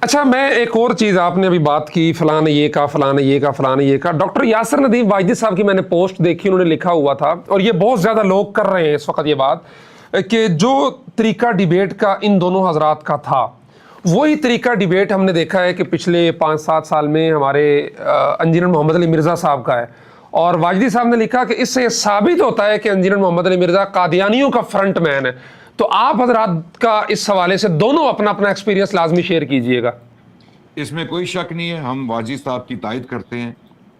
اچھا میں ایک اور چیز، آپ نے ابھی بات کی فلاں نے یہ کہا، فلاں نے یہ کہا، فلاں نے یہ کہا. ڈاکٹر یاسر ندیم واجدی صاحب کی میں نے پوسٹ دیکھی، انہوں نے لکھا ہوا تھا اور یہ بہت زیادہ لوگ کر رہے ہیں اس وقت یہ بات، کہ جو طریقہ ڈیبیٹ کا ان دونوں حضرات کا تھا وہی طریقہ ڈیبیٹ ہم نے دیکھا ہے کہ پچھلے 5-7 سال میں ہمارے انجینئر محمد علی مرزا صاحب کا ہے. اور واجدی صاحب نے لکھا کہ اس سے یہ ثابت ہوتا ہے کہ انجینئر محمد علی مرزا قادیانیوں کا فرنٹ مین ہے. تو آپ حضرات کا اس حوالے سے دونوں اپنا اپنا ایکسپیرینس لازمی شیئر کیجئے گا. اس میں کوئی شک نہیں ہے، ہم واجد صاحب کی تائید کرتے ہیں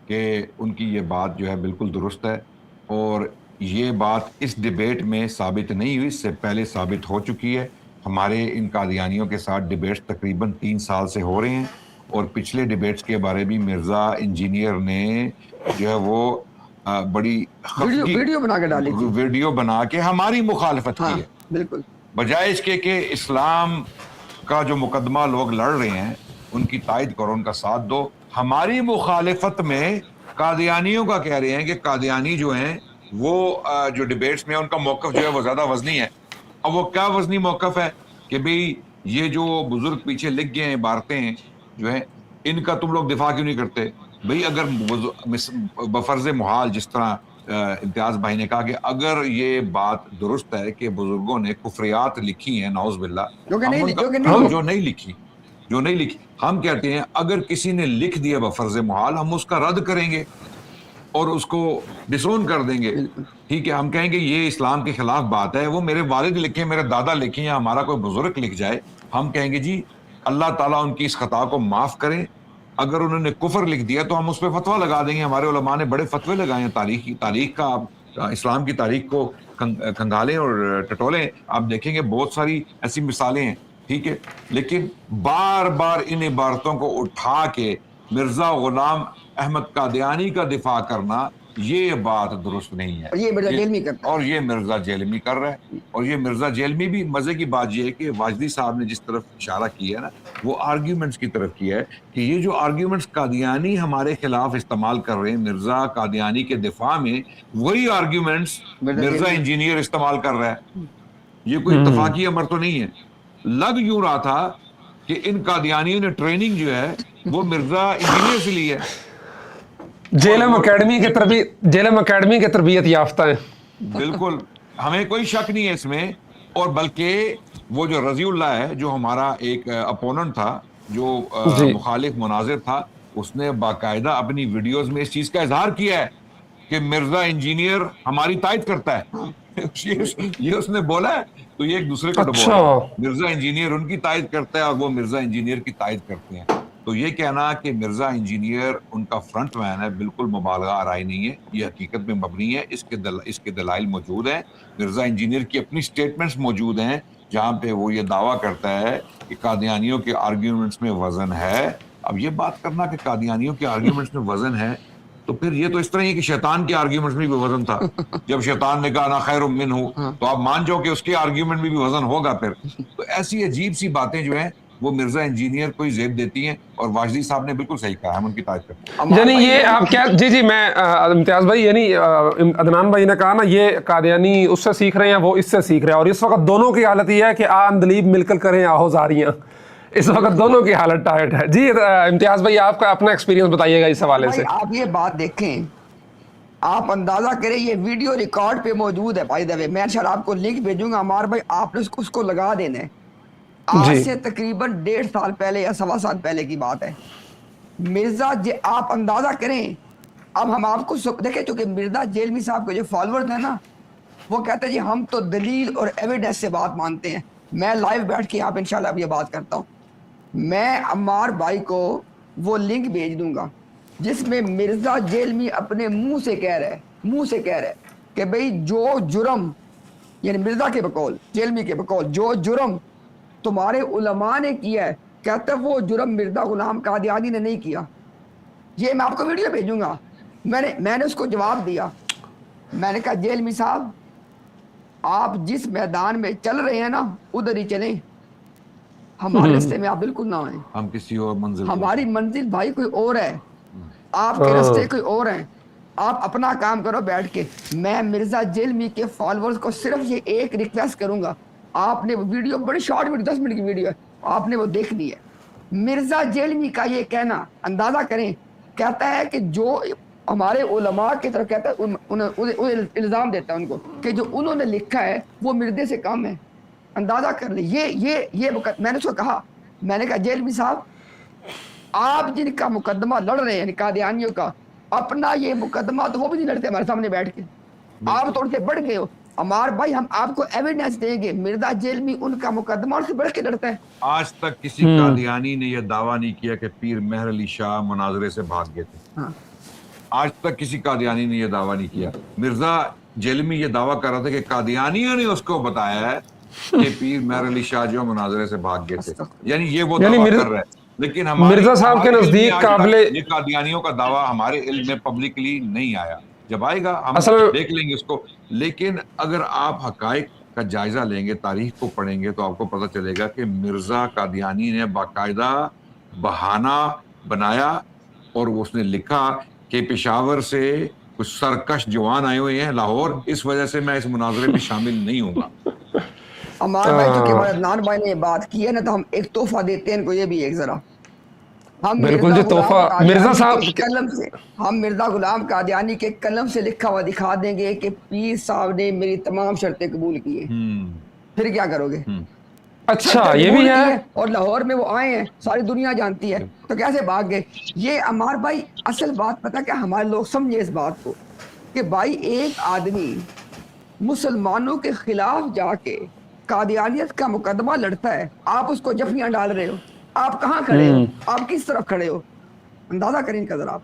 کہ ان کی یہ بات جو ہے بالکل درست ہے، اور یہ بات اس ڈیبیٹ میں ثابت نہیں ہوئی، اس سے پہلے ثابت ہو چکی ہے. ہمارے ان قادیانیوں کے ساتھ ڈیبیٹس تقریباً 3 سال سے ہو رہے ہیں، اور پچھلے ڈیبیٹس کے بارے بھی مرزا انجینئر نے جو ہے وہ بڑی ویڈیو بنا کے ڈالی تھی، ویڈیو بنا کے ہماری مخالفت کی ہے. بالکل بجائے اس کے کہ اسلام کا جو مقدمہ لوگ لڑ رہے ہیں ان کی تائید کرو، ان کا ساتھ دو. ہماری مخالفت میں قادیانیوں کا کہہ رہے ہیں کہ قادیانی جو ہیں وہ جو ڈیبیٹس میں ان کا موقف جو ہے وہ زیادہ وزنی ہے. اب وہ کیا وزنی موقف ہے کہ بھئی یہ جو بزرگ پیچھے لکھ گئے ہیں عبارتیں جو ہیں ان کا تم لوگ دفاع کیوں نہیں کرتے؟ بھئی اگر بفرض محال جس طرح امتیاز بھائی نے کہا کہ اگر یہ بات درست ہے کہ بزرگوں نے کفریات لکھی ہیں نعوذ باللہ، جو نہیں لکھی ہم کہتے ہیں اگر کسی نے لکھ دیا بفرض محال ہم اس کا رد کریں گے اور اس کو ڈسون کر دیں گے. ٹھیک ہے، ہم کہیں گے یہ اسلام کے خلاف بات ہے، وہ میرے والد لکھیں، میرے دادا لکھیں، یا ہمارا کوئی بزرگ لکھ جائے، ہم کہیں گے جی اللہ تعالیٰ ان کی اس خطا کو معاف کریں. اگر انہوں نے کفر لکھ دیا تو ہم اس پہ فتویٰ لگا دیں گے. ہمارے علماء نے بڑے فتوے لگائے ہیں تاریخ کا. آپ اسلام کی تاریخ کو کھنگالیں اور ٹٹولیں، آپ دیکھیں گے بہت ساری ایسی مثالیں ہیں. ٹھیک ہے، لیکن بار بار ان عبارتوں کو اٹھا کے مرزا غلام احمد قادیانی کا دفاع کرنا یہ بات درست نہیں ہے، اور یہ مرزا جیلمی کر رہا ہے. اور یہ مرزا جیلمی بھی، مزے کی بات یہ ہے کہ واجدی صاحب نے جس طرف اشارہ کیا ہے نا وہ آرگیومنٹس کی طرف کیا ہے کہ یہ جو آرگیومنٹس قادیانی ہمارے خلاف استعمال کر رہے ہیں مرزا قادیانی کے دفاع میں، وہی آرگیومنٹس مرزا انجینئر استعمال کر رہا ہے. یہ کوئی اتفاقی امر تو نہیں ہے. لگ یوں رہا تھا کہ ان قادیانیوں نے ٹریننگ جو ہے وہ مرزا انجینئر سے لی ہے. جیلم اکیڈمی کے تربیت یافتہ ہیں. بالکل، ہمیں کوئی شک نہیں ہے اس میں. اور بلکہ وہ جو رضی اللہ ہے جو ہمارا ایک اپوننٹ تھا، جو مخالف مناظر تھا، اس نے باقاعدہ اپنی ویڈیوز میں اس چیز کا اظہار کیا ہے کہ مرزا انجینئر ہماری تائید کرتا ہے. یہ اس نے بولا ہے. تو یہ ایک دوسرے کو ڈبو رہے ہیں. مرزا انجینئر ان کی تائید کرتا ہے اور وہ مرزا انجینئر کی تائید کرتے ہیں. تو یہ کہنا کہ مرزا انجینئر ان کا فرنٹ مین ہے بالکل مبالغہ آرائی نہیں ہے، یہ حقیقت میں مبنی ہے. اس کے دلائل موجود ہیں. مرزا انجینئر کی اپنی سٹیٹمنٹس موجود ہیں جہاں پہ وہ یہ دعویٰ کرتا ہے کہ قادیانیوں کے آرگیومنٹس میں وزن ہے. اب یہ بات کرنا کہ قادیانیوں کے آرگیومنٹس میں وزن ہے تو پھر یہ تو اس طرح ہی کہ شیطان کے آرگیومنٹس میں بھی وزن تھا. جب شیطان نے کہا انا خیر منہ تو آپ مان جاؤ کہ اس کے آرگیومنٹ میں بھی وزن ہوگا. پھر تو ایسی عجیب سی باتیں جو ہیں وہ مرزا انجینئر کو ہی زیب دیتی ہیں. اور واجدی صاحب نے بالکل صحیح کہا، ہم ان کی تعریف کرتے ہیں. یعنی یہ آپ کیا، جی میں امتیاز بھائی، یعنی عدنان بھائی نے کہا نا یہ قادیانی اس سے سیکھ رہے ہیں، وہ اس سے سیکھ رہے ہیں، اور اس وقت دونوں کی حالت یہ ہے کہ اندلیب مل کر کریں آہو زاریاں. اس وقت دونوں کی حالت ٹائٹ ہے. جی امتیاز بھائی آپ کا اپنا ایکسپیرینس بتائیے گا اس حوالے سے. آپ یہ بات دیکھیں، آپ اندازہ کریں، یہ ویڈیو ریکارڈ پہ موجود ہے. بائی دا وے میں انشاءاللہ آپ کو لنک بھیجوں گا. عمار بھائی آپ نے اس کو لگا دینا ہے. آج سے تقریباً 1.5 سال پہلے یا 1.25 سال پہلے کی بات ہے. مرزا آپ اندازہ کریں. اب ہم آپ کو دیکھیں، چونکہ مرزا جیلمی صاحب کے جو فالوورز ہیں نا وہ کہتے ہیں جی ہم تو دلیل اور ایویڈنس سے بات مانتے ہیں. میں لائیو بیٹھ کے آپ انشاءاللہ اب یہ بات کرتا ہوں. میں عمار بھائی کو وہ لنک بھیج دوں گا جس میں مرزا جیلمی اپنے منہ سے کہہ رہے کہ بھئی جو جرم، یعنی مرزا کے بقول، جیلمی کے بقول، جو جرم تمہارے علماء نے کیا ہے، کہتا ہے وہ جرم مرزا غلام قادیانی نے نہیں کیا. یہ میں آپ کو ویڈیو بھیجوں گا. میں نے اس کو جواب دیا. میں نے کہا جیلمی صاحب آپ جس میدان میں چل رہے ہیں نا ادھر ہی چلیں، ہمارے رستے میں آپ بالکل نہ آئیں. ہم کسی اور منزل، ہماری منزل بھائی کوئی اور ہے، آپ کے رستے کوئی اور ہیں. آپ اپنا کام کرو بیٹھ کے. میں مرزا جیلمی کے فالوورز کو صرف یہ ایک ریکویسٹ کروں گا، آپ نے وہ ویڈیو بڑی شارٹ ویڈیو 10 منٹ کی ویڈیو ہے، آپ نے وہ دیکھنی ہے. مرزا جیلمی کا یہ کہنا اندازہ کریں، کہتا ہے کہ جو ہمارے علماء کی طرف کہتا ہے الزام دیتا ہے ان کو کہ جو انہوں نے لکھا ہے وہ مردے سے کم ہے. اندازہ کر لیں. یہ میں نے اس کو کہا، میں نے کہا جیلمی صاحب آپ جن کا مقدمہ لڑ رہے ہیں قادیانیوں کا، اپنا یہ مقدمہ تو وہ بھی نہیں لڑتے ہمارے سامنے بیٹھ کے، آپ تو ان سے بڑھ گئے ہو. ہمارے بھائی ہم آپ کو ایویڈنس دیں گے، مرزا جیلمی ان کا مقدمہ ان سے بڑھ کے لڑتا ہے. آج تک کسی قادیانی نے یہ دعویٰ نہیں کیا کہ پیر مہر علی شاہ مناظرے سے بھاگ گئے تھے. آج تک کسی قادیانی نے یہ دعویٰ نہیں کیا. مرزا جیلمی یہ دعویٰ کر رہا تھا کہ قادیانیوں نے اس کو بتایا ہے کہ پیر مہر علی شاہ جو مناظرے سے بھاگ گئے تھے. یعنی یہ وہ دعویٰ کر رہے ہیں، لیکن مرزا صاحب کے نزدیک قابل یہ قادیانیوں کا دعویٰ ہمارے علم میں پبلکلی نہیں آیا. جب آئے گا ہم دیکھ لیں گے اس کو. لیکن اگر آپ حقائق کا جائزہ لیں گے، تاریخ کو پڑھیں گے، تو آپ کو پتہ چلے گا کہ مرزا قادیانی نے باقاعدہ بہانہ بنایا اور اس نے لکھا کہ پشاور سے کچھ سرکش جوان آئے ہوئے ہیں لاہور، اس وجہ سے میں اس مناظرے میں شامل نہیں ہوں گا. ہمارے بھائی چونکہ ہمارے عدنان بھائی نے یہ بات کی ہے نا، تو ہم ایک تحفہ دیتے ہیں ان کو. یہ بھی ایک ذرا ہم بالکل جو تحفہ مرزا صاحب قلم سے، ہم مرزا غلام قادیانی کے قلم سے لکھا ہوا دکھا دیں گے کہ پیر صاحب نے میری تمام شرطیں قبول کی ہیں. پھر کیا کرو گے؟ اچھا یہ بھی ہے. اور لاہور میں وہ آئے ہیں، ساری دنیا جانتی ہے، تو کیسے بھاگ گئے؟ یہ ہمارے بھائی اصل بات پتہ کیا، ہمارے لوگ سمجھے اس بات کو کہ بھائی ایک آدمی مسلمانوں کے خلاف جا کے قادیانیت کا مقدمہ لڑتا ہے، آپ اس کو جفنیاں ڈال رہے ہو. آپ کہاں کھڑے ہو؟ آپ کس طرف کھڑے ہو؟ اندازہ کریں ان کا ذرا آپ.